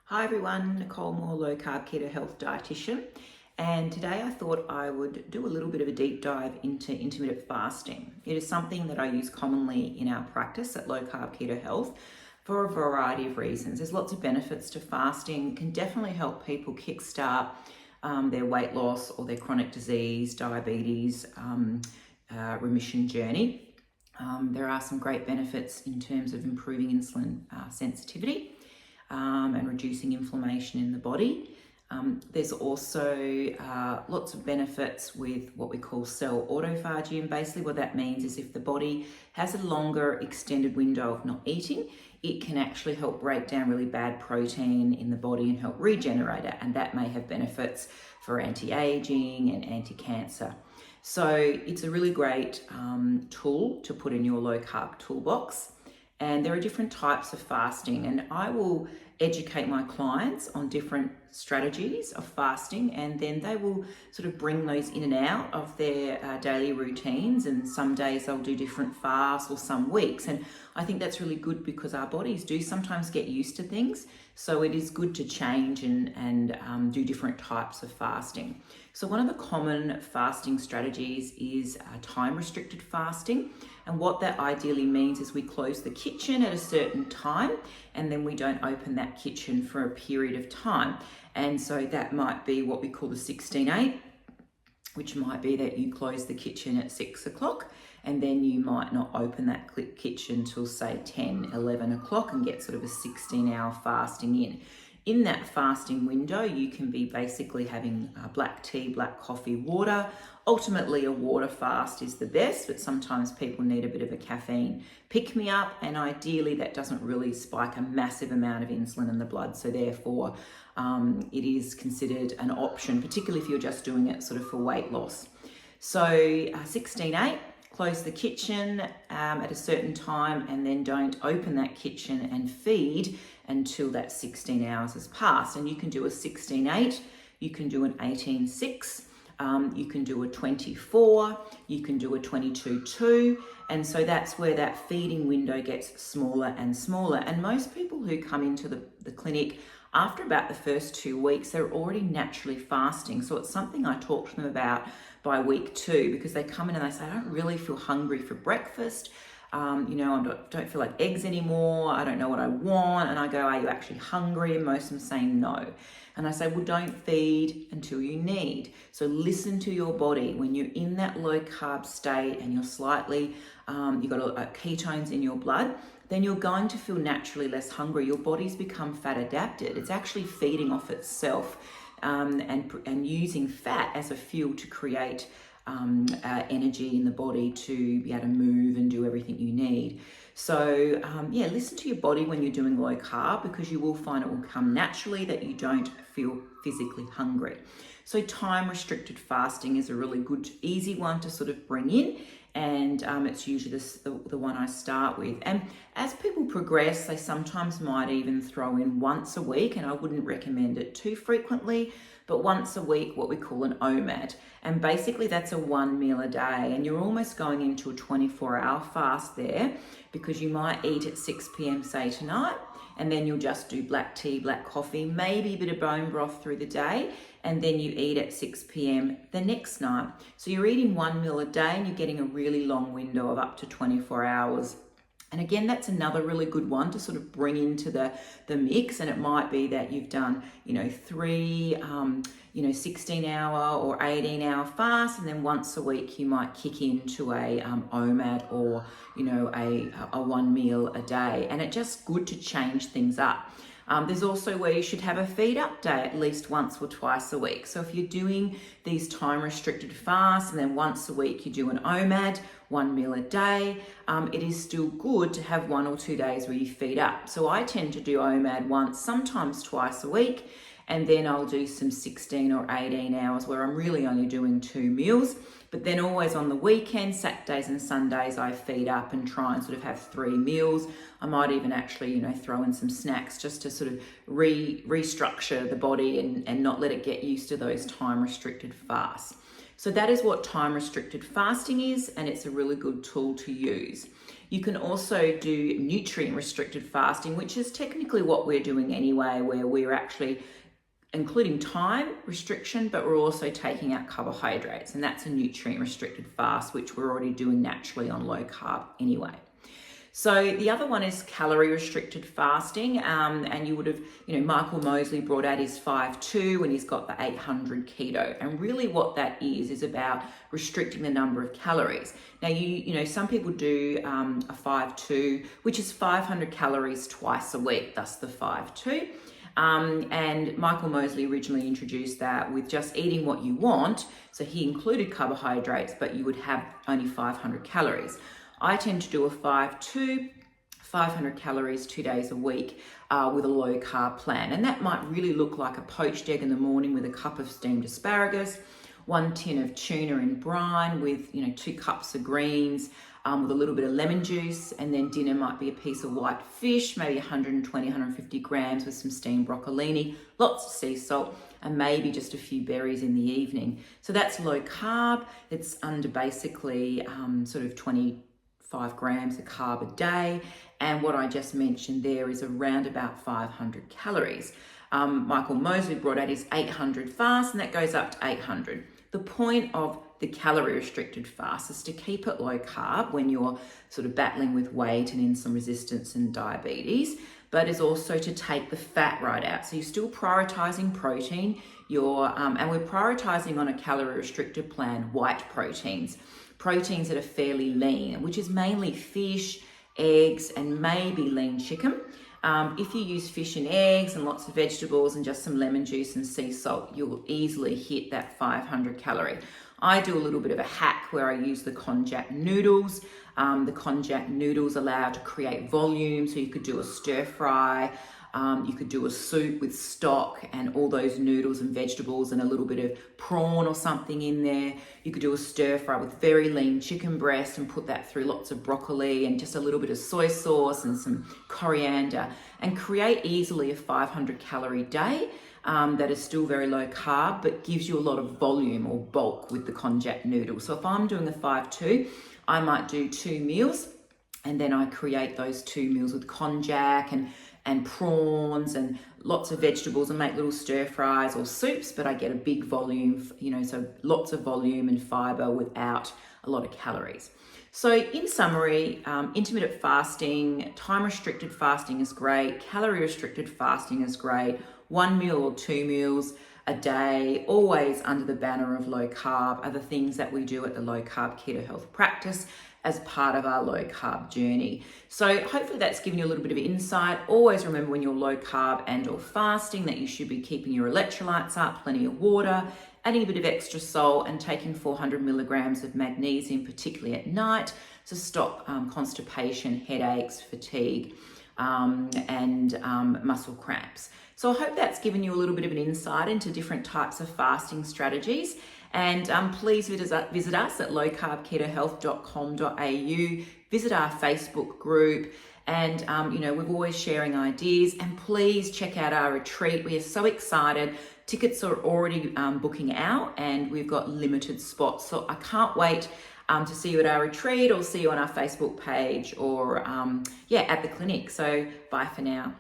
Hi everyone, Nicole Moore, low carb keto health dietitian, and today I thought I would do a little bit of a deep dive into intermittent fasting. It is something that I use commonly in our practice at Low Carb Keto Health for a variety of reasons. There's lots of benefits to fasting. It can definitely help people kickstart their weight loss or their chronic disease, diabetes, remission journey. There are some great benefits in terms of improving insulin sensitivity and reducing inflammation in the body. There's also lots of benefits with what we call cell autophagy, and basically what that means is if the body has a longer extended window of not eating, it can actually help break down really bad protein in the body and help regenerate it, and that may have benefits for anti-aging and anti-cancer. So it's a really great tool to put in your low carb toolbox. And there are different types of fasting, and I will educate my clients on different strategies of fasting, and then they will sort of bring those in and out of their daily routines. And some days they'll do different fasts, or some weeks, and I think that's really good because our bodies do sometimes get used to things, so it is good to change and do different types of fasting. So one of the common fasting strategies is time restricted fasting, and what that ideally means is we close the kitchen at a certain time and then we don't open that kitchen for a period of time. And so that might be what we call the 16-8, which might be that you close the kitchen at 6 o'clock and then you might not open that kitchen till say 10, 11 o'clock and get sort of a 16-hour fasting in. In that fasting window, you can be basically having black tea, black coffee, water. Ultimately, a water fast is the best, but sometimes people need a bit of a caffeine pick-me-up, and ideally that doesn't really spike a massive amount of insulin in the blood, so therefore it is considered an option, particularly if you're just doing it sort of for weight loss. So 16-8, close the kitchen at a certain time and then don't open that kitchen and feed until that 16 hours has passed. And you can do a 16-8, you can do an 18-6, you can do a 24, you can do a 22-2, and so that's where that feeding window gets smaller and smaller. And most people who come into the clinic after about the first 2 weeks, they're already naturally fasting. So it's something I talk to them about by week 2, because they come in and they say, I don't really feel hungry for breakfast. I don't feel like eggs anymore. I don't know what I want. And I go, are you actually hungry? And most of them say no. And I say, well, don't feed until you need. So listen to your body. When you're in that low carb state and you're slightly, you've got ketones in your blood, then you're going to feel naturally less hungry. Your body's become fat adapted. It's actually feeding off itself and using fat as a fuel to create energy in the body to be able to move and do everything you need. So listen to your body when you're doing low carb, because you will find it will come naturally that you don't feel physically hungry. So time restricted fasting is a really good, easy one to sort of bring in, and it's usually the one I start with. And as people progress, they sometimes might even throw in once a week, and I wouldn't recommend it too frequently, but once a week, what we call an OMAD. And basically that's a 1 meal a day, and you're almost going into a 24-hour fast there, because you might eat at 6 p.m. say tonight, and then you'll just do black tea, black coffee, maybe a bit of bone broth through the day, and then you eat at 6 p.m. the next night. So you're eating 1 meal a day and you're getting a really long window of up to 24 hours. And again, that's another really good one to sort of bring into the mix. And it might be that you've done, 3, 16-hour or 18-hour fast, and then once a week you might kick into a OMAD or, a 1 meal a day. And it's just good to change things up. There's also where you should have a feed up day at least once or twice a week. So if you're doing these time restricted fasts and then once a week you do an OMAD, 1 meal a day, it is still good to have 1 or 2 days where you feed up. So I tend to do OMAD once, sometimes twice a week, and then I'll do some 16 or 18 hours where I'm really only doing 2 meals. But then always on the weekends, Saturdays and Sundays, I feed up and try and sort of have 3 meals. I might even actually, throw in some snacks just to sort of restructure the body and not let it get used to those time restricted fasts. So that is what time restricted fasting is, and it's a really good tool to use. You can also do nutrient restricted fasting, which is technically what we're doing anyway, where we're actually including time restriction, but we're also taking out carbohydrates, and that's a nutrient restricted fast, which we're already doing naturally on low carb anyway. So the other one is calorie restricted fasting, and you would have, Michael Mosley brought out his 5-2 and he's got the 800 keto. And really what that is about restricting the number of calories. Now, some people do a 5-2, which is 500 calories twice a week, thus the 5-2. And Michael Mosley originally introduced that with just eating what you want. So he included carbohydrates, but you would have only 500 calories. I tend to do a 5-2, 500 calories 2 days a week with a low carb plan. And that might really look like a poached egg in the morning with a cup of steamed asparagus, 1 tin of tuna in brine with 2 cups of greens with a little bit of lemon juice, and then dinner might be a piece of white fish, maybe 120, 150 grams with some steamed broccolini, lots of sea salt, and maybe just a few berries in the evening. So that's low carb. It's under basically sort of 25 grams of carb a day. And what I just mentioned there is around about 500 calories. Michael Mosley brought out his 800 fast, and that goes up to 800. The point of the calorie restricted fast is to keep it low carb when you're sort of battling with weight and insulin resistance and diabetes, but is also to take the fat right out. So you're still prioritizing protein. And we're prioritizing on a calorie restricted plan white proteins that are fairly lean, which is mainly fish, eggs, and maybe lean chicken. If you use fish and eggs and lots of vegetables and just some lemon juice and sea salt, you'll easily hit that 500 calorie. I do a little bit of a hack where I use the konjac noodles. The konjac noodles allow to create volume, so you could do a stir fry. You could do a soup with stock and all those noodles and vegetables and a little bit of prawn or something in there. You could do a stir fry with very lean chicken breast and put that through lots of broccoli and just a little bit of soy sauce and some coriander, and create easily a 500 calorie day that is still very low carb but gives you a lot of volume or bulk with the konjac noodle. So if I'm doing a 5-2, I might do 2 meals, and then I create those 2 meals with konjac and prawns and lots of vegetables and make little stir fries or soups, but I get a big volume, so lots of volume and fiber without a lot of calories. So in summary, intermittent fasting, time restricted fasting is great, calorie restricted fasting is great, 1 meal or 2 meals a day, always under the banner of low carb, are the things that we do at the Low Carb Keto Health Practice as part of our low carb journey. So hopefully that's given you a little bit of insight. Always remember when you're low carb and or fasting that you should be keeping your electrolytes up, plenty of water, adding a bit of extra salt, and taking 400 milligrams of magnesium, particularly at night, to stop constipation, headaches, fatigue, and muscle cramps. So I hope that's given you a little bit of an insight into different types of fasting strategies. And please visit us at lowcarbketohealth.com.au, visit our Facebook group, and we're always sharing ideas. And please check out our retreat. We are so excited. Tickets are already booking out, and we've got limited spots. So I can't wait to see you at our retreat, or see you on our Facebook page, or at the clinic. So bye for now.